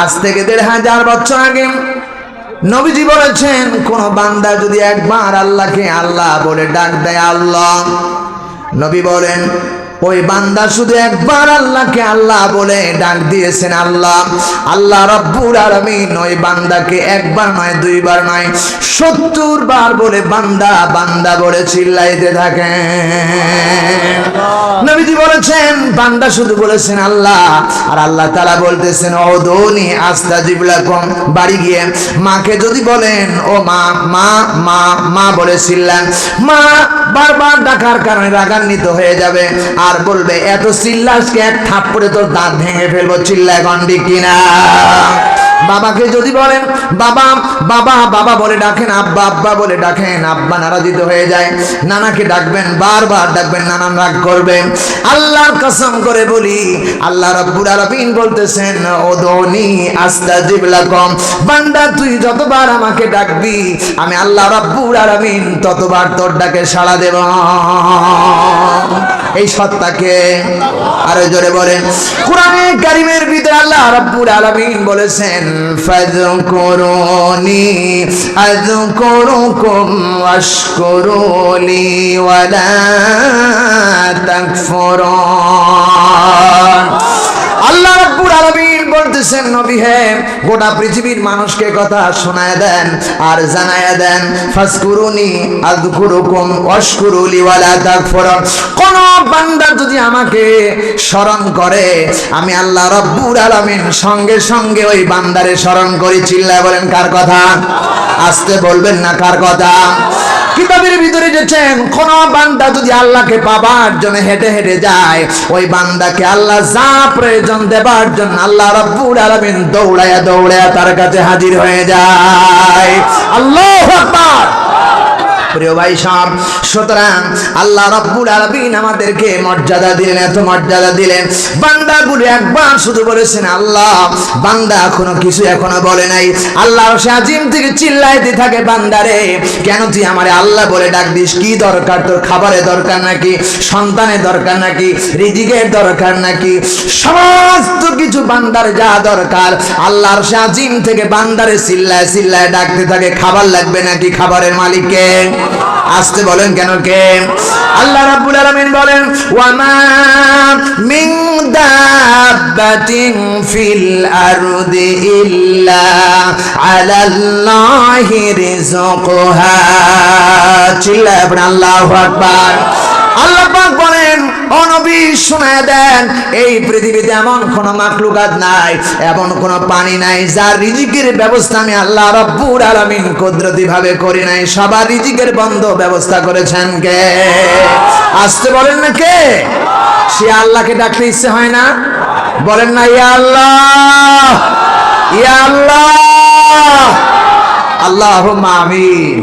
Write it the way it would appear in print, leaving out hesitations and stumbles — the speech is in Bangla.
আজ থেকে 1500 বছর আগে নবীজি বলেছেন, কোন বান্দা যদি একবার আল্লাহকে আল্লাহ বলে ডাক দেয়, আল্লাহ, নবী বলেন ওই বান্দা শুধু একবার আল্লাহকে আল্লাহ বলে ডাক দিয়েছেন, আল্লাহ, আল্লাহ রাব্বুল আলামিন ওই বান্দাকে একবার নয়, দুইবার নয়, 70 বার বলে বান্দা বান্দা বলে চিল্লাইতে থাকেন। নবীজি বলেছেন, বান্দা শুধু বলেছেন আল্লাহ, আর আল্লাহ তাআলা বলতেছেন, উদুনি আস্তাজিব লাকুম। বাড়ি গিয়ে মাকে যদি বলেন, ও মা, মা, মা, মা বলে চিল্লান, মা বারবার ডাকার কারণে রাগান্বিত হয়ে যাবে, আর বলবে, এত চিল্লাসকে এক থাপ্পড়ে তোর দাঁত ভেঙে ফেলবো, চিল্লায় গন্ডি কিনা। বাবাকে যদি বলেন, বাবা, বাবা, বাবা বলে ডাকেন, আব্বা, আব্বা বলে ডাকেন, আব্বা নারাজিত হয়ে যায়। নানাকে ডাকবেন, বারবার ডাকবেন, নানান রাগ করবে। আল্লাহর কসম করে বলি, আল্লাহ রাব্বুল আলামিন বলতেছেন, উদুনি আস্তাজিব লাকুম। বান্দা তুই যতবার আমাকে ডাকবি, আমি আল্লাহ রাব্বুল আলামিন ততবার তোর ডাকে সাড়া দেব। এই সত্তাকে আরো জোরে বলেন। কোরআনে কারীমের ভিতরে আল্লাহ রাব্বুল আলামিন বলেছেন, ফাযকুরুনি আযকুরুকুম ওয়াশকুরুলি ওয়ালা তাকফুরুন। আল্লাহ রাব্বুল আলামিন বলতেছেন, নবী হে, গোটা পৃথিবীর মানুষকে কথা শোনায় দেন আর জানায় দেন, ফাজকুরুনি আযকুরুকুম ওয়াশকুরুলি ওয়ালা তাকফুরুন। কোন বান্দা যদি আমাকে স্মরণ করে, আমি আল্লাহ রাব্বুল আলামিন সঙ্গে সঙ্গে ওই বান্দারে স্মরণ করি। চিল্লায় বলেন, কার কথা? আস্তে বলবেন না, কার কথা? কিতাবের ভিতরে যেছেন, কোন বান্দা যদি আল্লাহকে পাবার জন্য হেঁটে হেঁটে যায়, ওই বান্দাকে আল্লাহ যা প্রয়োজন দেবার জন্য আল্লাহ রাব্বুল আলামিন দৌড়ায়া দৌড়ায়া তার কাছে হাজির হয়ে যায়। আল্লাহু আকবার। প্রিয় ভাই সাহেব, সুতরাং আল্লাহ রাব্বুল আলামিন আমাদেরকে মর্যাদা দিলেন, এত মর্যাদা দিলেন। বান্দাগুলো একবার শুধু বলেছেন আল্লাহ, বান্দা এখনো বলে নাই। আল্লাহ আরশে আজিম থেকে চিল্লাইতে থাকে, বান্দারে কেন তুই আমারে আল্লাহ বলে ডাক দিস? কি দরকার তোর? খাবারের দরকার নাকি? সন্তানের দরকার নাকি? রিজিকের দরকার নাকি? সমস্ত কিছু বান্দার যা দরকার, আল্লাহ আরশে আজিম থেকে বান্দারে চিল্লায় চিল্লায় ডাকতে থাকে। খাবার লাগবে নাকি? খাবারের মালিককে আসতে বলেন, কেন কে? আল্লাহ রাব্বুল আলামিন বলেন, ওয়ামা মিন দাব্বাতিন ফিল আরদি ইল্লা আলাল্লাহি রিজকুহা। চিল্লায় বলেন আল্লাহু আকবার। আল্লাহ পাক বলেন, ও নবী শোনায় দেন, এই পৃথিবীতে এমন কোন মাখলুকাত নাই, এমন কোন পানি নাই যার রিজিকের ব্যবস্থা আমি আল্লাহ রাব্বুল আলামিন কুদরতি ভাবে করি নাই। সবার রিজিকের বন্ধ ব্যবস্থা করেছেন কে? আসতে বলেন না কে? সে আল্লাহকে ডাকতে ইচ্ছে হয় না? বলেন না, ইয়া আল্লাহ, ইয়া আল্লাহ, আল্লাহুম্মা আমিন।